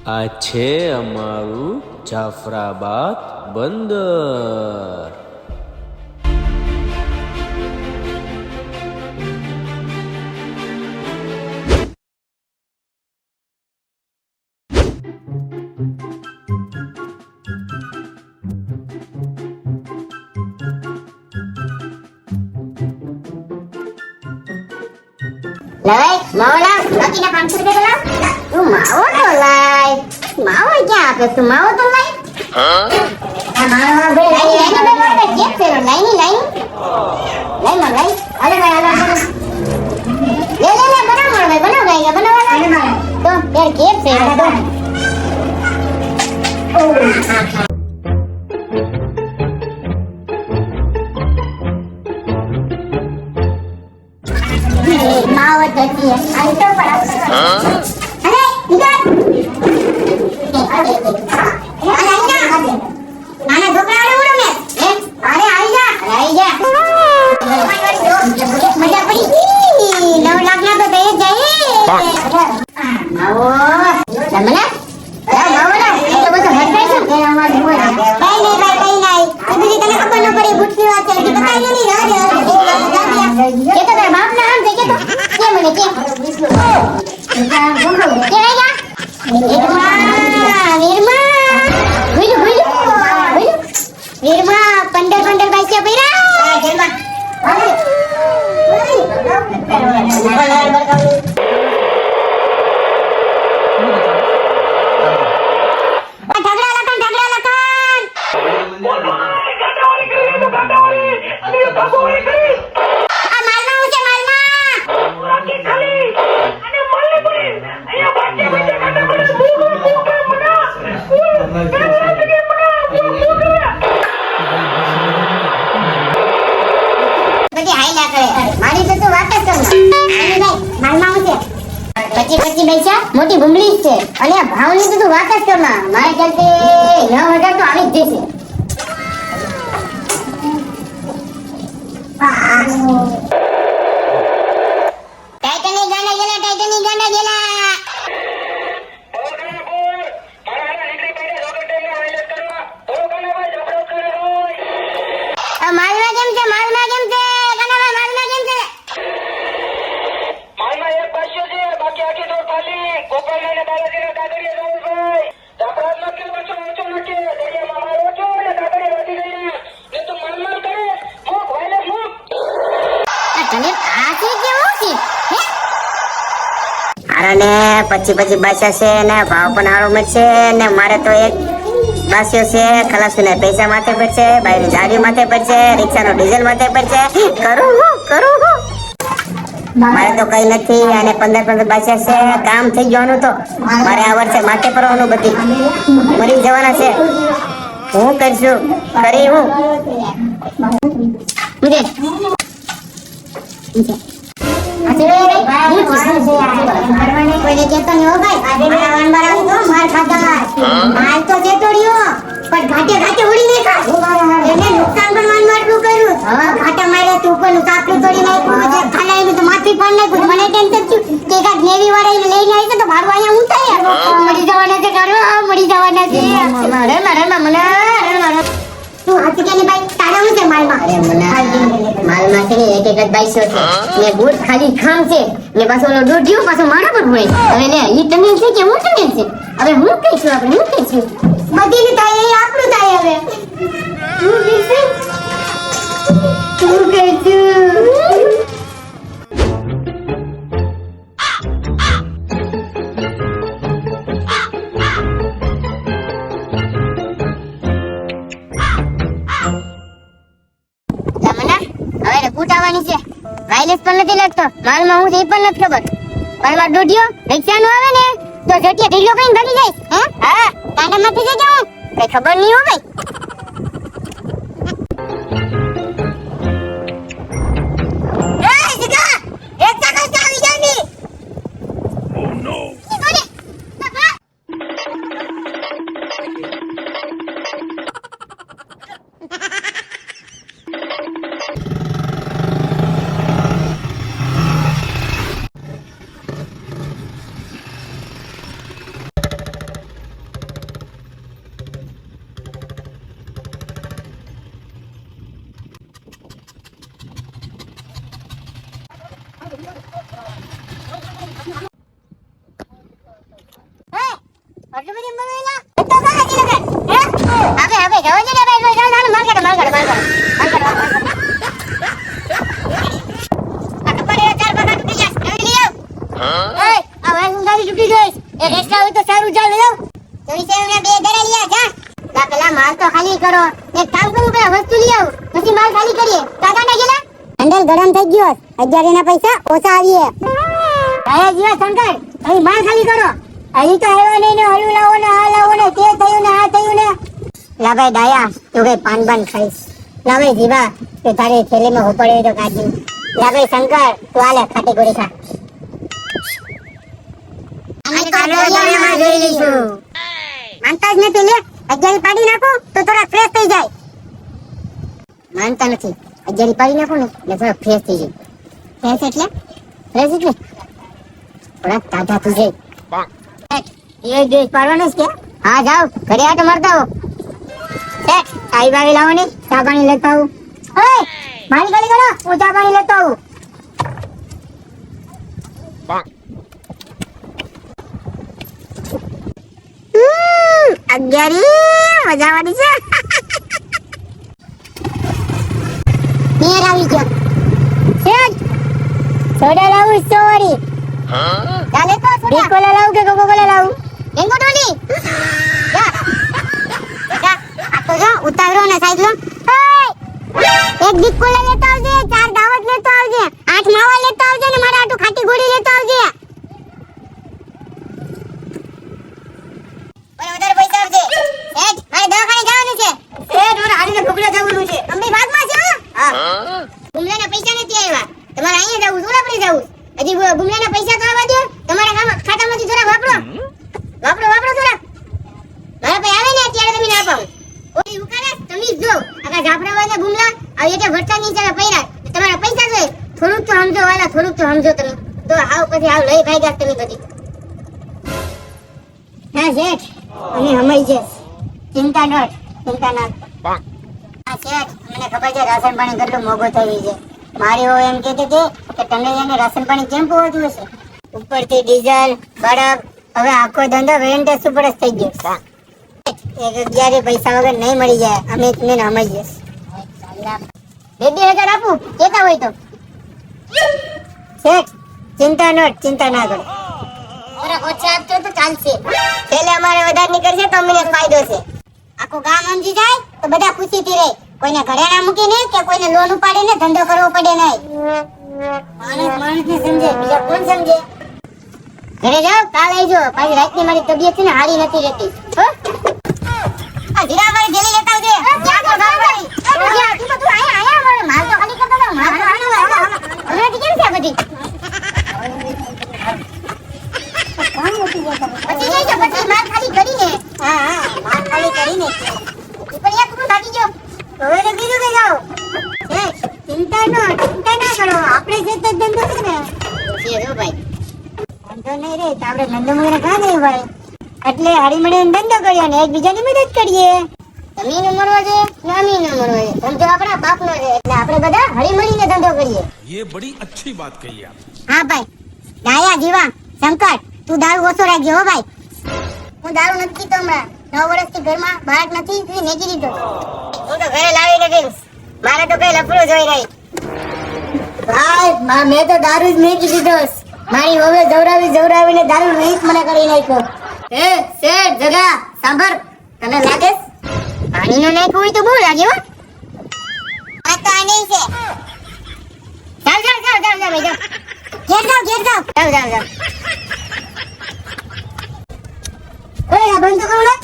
આ છે અમારું જાફરાબાદ બંદર. લાય માવો લાવ બાકીના 500 રૂપિયા તો લાવ. તું માવો તો લાય. માવો ક્યાં આપે તું? માવો તો લાય. આ માવો બે લાઈ બે મોટે કેક ફેરો લાઈની લાઈ. લાઈ માં લાઈ. અરે ભાઈ લે બનાવ ભાઈ બનાવવાના તો યાર કેક ફેરો તો. मावत होती है आई तो पड़ा अरे इधर अरे नाना ढोकळा उडो મે अरे आई जा मजा पड़ी 9 लाख ना तो दे जाए आओ समला मावो ना तो बस हटकाई છો કે અમાર કઈ નહીં કઈ નહીં કદી તને ખબર ન પડી ભૂતની વાત છે કે બતાઈ નહીં ના કે તો બાપ ના આમ કે તો કે મને કે કે રાજા વીરમા 15 બાઈસિયા પૈરા મોટી ભૂંગળી છે અને આ ભાવની તો તું વાત જ કરમાં મારે ચાલતે 9000 તો આવી જ જશે. ટાઈટનિક ગાંડા ગેલા માલમાં કેમ છે કાનાભાઈ માલમાં કેમ છે? પછી બાસા છે ને ભાવ પણ સારો મળશે ને મારે તો એક બાસ્યો છે ખલાસુ ને પૈસા માથે પડશે બાયરી ગાડી માથે પડશે રિક્ષાનો ડીઝલ માથે પડશે કરું મારે તો કઈ નથી અને 15 બાસ્યા છે કામ થઈ જવાનું તો મારે આ વર્ષે માથે પડવાનું બધી મરી જવાના છે હું કરશું કરી હું કોઈને કેતો નહીં હો ભાઈ માર ખાતા માલ તો ચેટોડ્યો પણ ઘાટે ઉડી નહીં ખા એને નુકસાન પણ મારતું કર્યું ઘાટા મારે તું પણ કાપલું તોડી નાખ્યું જે ખાલાઈ તો માથે પણ નાખ્યું મને ટેન્શન થયું કે કાક નેવી વાળા લઈને આવી તો મારું અહીંયા હું થાય મરી જવાના છે મરી જવાના છે મને તું હાથી કે ભાઈ તારા હું છે માલમાં છે ને એક જ બાઈસો છે ને બૂટ ખાલી ખામ છે ને પાછો ઓલો દોઢિયો પાછો મારા પર હોય હવે ને ઈ તમે છે કે હું તમે છે હવે હું કહીશું આપણે બધી ની થાય એ આપણું થાય હવે હું કહીશું વાયલેસ પણ નથી લાગતો માલમાં હું એ પણ નથી ખબર પણ મારો દોઢિયો રિક્ષાનો આવે ને તો જટિયા ઢીલો કઈને ભાગી જાય હા કાંડામાંથી જજો કઈ ખબર નહીં હો ભાઈ હે આટલું બધું બોલેલા તો કાકા જી લગન હે હવે જવા દે ને ભાઈ જાવ માર કાઢ આ કપડે ચાર બગા તૂટી જશે નવી લઈ આવ એ આ વાંગ ગાડી તૂટી ગઈ એક એક્સ્ટ્રા હોય તો સારું ચાલ લઈ આવ તો વિશે મને બે ગરા લઈ જા લા પેલા માલ તો ખાલી કરો એક કામ કરું પેલા વસ્તુ લઈ આવ પછી માલ ખાલી કરીએ કાકા ના ગેલા અંડર ગરમ થઈ ગયો 1000 ના પૈસા ઓછા આવીએ આયા જીવા શંકર અહીં માલ ખાલી કરો અહીં તો આવ્યો નહીં ને હલુ લાવો ને આ લાવો ને તે થયું ને આ થયું ને લા ભાઈ ડાયા તું કઈ પાન બાન ખાઈશ લા ભાઈ જીવા તે તારે થેલીમાં હોપડે તો કાઢી લા ભાઈ શંકર તું આલે ખાટી ગોળી ખા અમે તો રોજમાં જોઈ લઈશું માનતા જ નથી લે 11 પાડી નાખો તો થોડા ફ્રેશ થઈ જાય માનતા નથી 11 પાડી નાખો ને એટલે થોડા ફ્રેશ થઈ જાય ફ્રેશ એટલે થોડા તાજા થઈ જાય ये देश पारवानो है क्या? हाँ जाओ घरे आके मरता हो सेठ चाय बागी लाओ ने चा पानी लेता हूँ ओए पानी खाली करो वो चा पानी लेता हूँ अग्यारी मजा वाली से नियर આવી ગયો સેठ સોડા લાવું સોરી ચાલે તો સોડા કોલા લાવું કે કોકો કોલા લાવું એંગો ડોલી જા જા આ તો જો ઉતારો ને સાઈડ લો એક દીક કોલા લેતા આવજે 4 દાવત લેતા આવજે 8 માવા લેતા આવજે ને મારા આટુ ખાટી ગોળી લેતા આવજે ઓય વધારે પૈસા આવજે સેઠ મારે દવાખાને જવાનું છે સેઠ મારે હાડીને ભૂગલા જવાનું છે અંબી ભાગમાં છે હા ગુમલાના પૈસા નથી આવ્યા તમારે અહીંયા જવું સોલાપુરી જવું હજી ગુમલાના પૈસા તો આવવા દો તમારા ખાતામાંથી થોડા વાપરો થોડા મારા પૈ આવે ને ત્યારે તમે ના પાઉં ઓલી ઉકારે તમે જો આકા જાફરાવાના ગુમલા આ એટલે વરસાદ ની ચાલે પૈરા તમારા પૈસા જોઈએ થોડુંક તો સમજો વાલા થોડુંક તો સમજો તમે તો આવ પછી આવ લઈ ભાગ્યા તમે બધી હા શેઠ અને હમઈ છે ચિંતા ના હા શેઠ મને ખબર છે રાશન પાણી કેટલું મોંઘું થઈ ગયું છે મારી ઓ એમ કહેતી હતી કે તમને એને રાશન પાણી કેમ પહોંચવું હશે ઉપરથી ડીઝલ બરફ હવે આખો ધંધો વેન્ટેસ ઉપર જ થઈ ગયો એક 11 પૈસા વગર નહીં મળી જાય અમે તમને નામઈ જઈશ 2,000 આપું કેતા હોય તો શેઠ ચિંતા ના કરો થોડા ઓછા આપજો તો ચાલશે છેલ્લે અમારે વધારે નીકળશે તો અમને ફાયદો છે આખું ગામ સમજી જાય તો બધા ખુશીથી રહે કોઈને ઘરે ના મૂકી નહીં કે કોઈને લોન ઉપાડીને ધંધો કરવો પડે નહીં માણસ ને સમજે બીજા કોણ સમજે ઘરે જાવ કાલ આવજો પાછી રાતની મારી તબિયત છે ને હારી નથી રહેતી હો આ જીરાવાળી જેલી લેતા આવજે ક્યાં તો ગામવાળી ક્યાં તું તો આયા મારે માલ તો ખાલી કરતો હતો માલ તો હવે કેમ છે બધી પછી માલ ખાલી કરીને હા માલ ખાલી કરીને પણ એક તું થાકી ગયો હવે તો કીધું કે જાઓ ચિંતા ના કરો આપણે જે તો ધંધો છે ને જો ભાઈ ધંધો નહીં રે તો આપણે ધંધો વગેરે કાં નહીં ભાઈ એટલે હળી મળીને ધંધો કર્યો ને એકબીજાની મદદ કરીએ તમે ન મરવા દે નામી ન મરવા દે ધંધો આપણા બાપનો છે એટલે આપણે બધા હળી મળીને ધંધો કરીએ ये बड़ी अच्छी बात कही आप હા ભાઈ ડાયા જીવા શંકર તું દારૂ ઓછો રાખજો હો ભાઈ હું દારૂ નથી પીતો હમણાં 9 વર્ષથી ઘરમાં બહાર નથી તું મેગી દીધો હું તો ઘરે લાવીને પીશ મારે તો કઈ લફડો જોઈ રહી ભાઈ મેં તો દારૂ જ મેગી દીધો મારી હવે જવરાવીને દારૂ રહીત મને કરી નાખ્યો એ શેઠ જગા સાંભળ તને લાગે પાણીનો નાખ્યો હોય તો બહુ લાગે હો આ તો આ નહીં છે ચાલ ભાઈ જાવ ઘેર જાવ ઓય આ બંધ કરો ને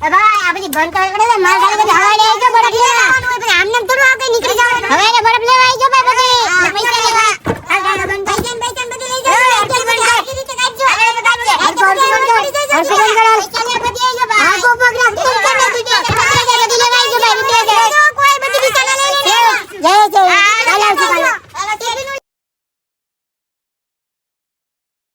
એ ભાઈ આ બધી બંધ કરો ને માર ગાલે બધી હવા લઈ આવજો બરફ લેવા આમ નામ થોડું આ કઈ નીકળી જાવ હવે એને બરફ લેવા આવજો ભાઈ પછી પૈસા લેવા